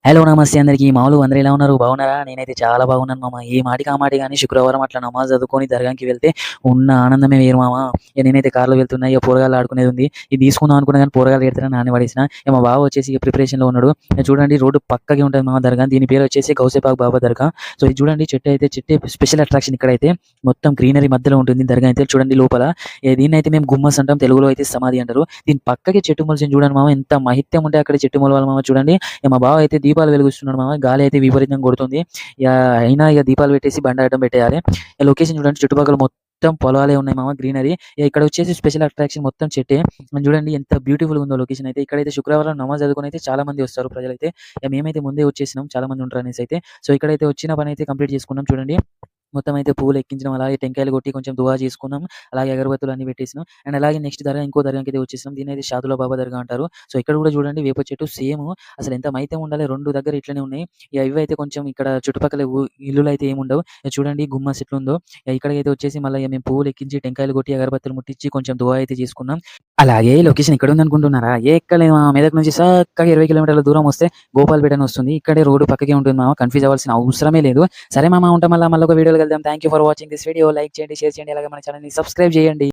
Hello! నమస్తే అందరికీ. మామూలుగా అందరూ ఎలా ఉన్నారు? బాగున్నారా? నేనైతే చాలా బాగున్నాను మామ. ఏ మాటికి ఆ మాటే గాని శుక్రవారం అట్లా నమాజ్ చదువుకొని దర్గాకి వెళ్తే ఉన్న ఆనందమే వేరు మామ. నేనైతే కార్‌లో వెళ్తున్నా. ఇక పోరగాళ్ళు ఆడుకునేదుంది. ఇది తీసుకుందాం అనుకున్నా గాని పోరగాళ్ళు ఏడుతారని నాన్నే పడేసిన. ఇక మా బావ వచ్చేసి ఇక ప్రిపరేషన్‌లో ఉన్నాడు. చూడండి రోడ్డు పక్కకే ఉంటది మామ దర్గా. దీని పేరు వచ్చేసి గౌసేపాక్ బాబా దర్గా. సో ఇది చూడండి చెట్టే స్పెషల్ అట్రాక్షన్ ఇక్కడైతే. మొత్తం గ్రీనరీ మధ్యలో ఉంటుంది దర్గా అయితే. చూడండి లోపల దీన్నైతే మేము గుమ్మస్ అంటాం. తెలుగులో అయితే సమాధి అంటారు. దీని పక్కకే చెట్టు మొలిచింది చూడండి మామ. ఎంత మహిత్యం ఉంటే అక్కడ చెట్టు మొలవాలి మామ చూడండి. ఇక మా బావ అయితే దీపాలు వెలిగిస్తున్నాడు మామ. గాలి అయితే విపరీతంగా కొడుతుంది. ఇక అయినా ఇక దీపాలు పెట్టేసి బండి అడ్డం పెట్టేయాలి. లొకేషన్ చూడండి చుట్టుపక్కల మొత్తం పొలాలే ఉన్నాయి మామ గ్రీనరీ. ఇక్కడ వచ్చేసి స్పెషల్ అట్రాక్షన్ మొత్తం చెట్టే. చూడండి ఎంత బ్యూటిఫుల్‌గా ఉందో లొకేషన్ అయితే. ఇక్కడైతే శుక్రవారం నమాజ్ చదువుకొని అయితే చాలా మంది వస్తారు ప్రజలైతే. మేమైతే ముందే వచ్చేసినాం చాలా మంది ఉంటారనేసి అయితే. సో ఇక్కడైతే వచ్చిన పని అయితే కంప్లీట్ చేసుకున్నాం చూడండి. మొత్తం అయితే పూలు ఎక్కించడం, అలాగే టెంకాయలు కొట్టి కొంచెం దుఆ చేసుకున్నాం. అలాగే అగరబత్తులు అన్నీ పెట్టేసినాం. అండ్ అలాగే నెక్స్ట్ దర్గా ఇంకో దర్గాకైతే వచ్చేసినాం. దీన్నైతే షాదులా బాబా దర్గా అంటారు. సో ఇక్కడ కూడా చూడండి వేప చెట్టు సేమ్ అసలు ఎంత మైత్యం ఉండాలి 2 దగ్గర ఇట్లనే ఉన్నాయి. ఇక ఇవైతే కొంచెం ఇక్కడ చుట్టుపక్కల ఇల్లులైతే ఏముండవు. ఇక చూడండి గుమ్మస్ ఎట్లుందో. ఇక్కడికైతే వచ్చేసి మళ్ళీ మేము పువ్వులు ఎక్కించి, టెంకాయలు కొట్టి, అగరబత్తులు ముట్టించి కొంచెం దుఆ అయితే చేసుకున్నాం. అలాగే లొకేషన్ ఎక్కడుందనుకుంటున్నారా? ఎక్కలేదు మామ. మెదక్ నుంచి సక్కగా 20 కిలోమీటర్ల దూరం వస్తే గోపాల్‌పేట అని వస్తుంది. ఇక్కడే రోడ్డు పక్కకే ఉంటుంది మామ. కన్‌ఫ్యూజ్ అవ్వాల్సిన అవసరమే లేదు. సరే మామ ఉంటాం మళ్ళా ఒక వీడియోలో కలుద్దాం. Thank you for watching this video. Like చేయండి, షేర్ చేయండి. అలాగే మన ఛానెల్‌ని సబ్స్క్రైబ్ చేయండి.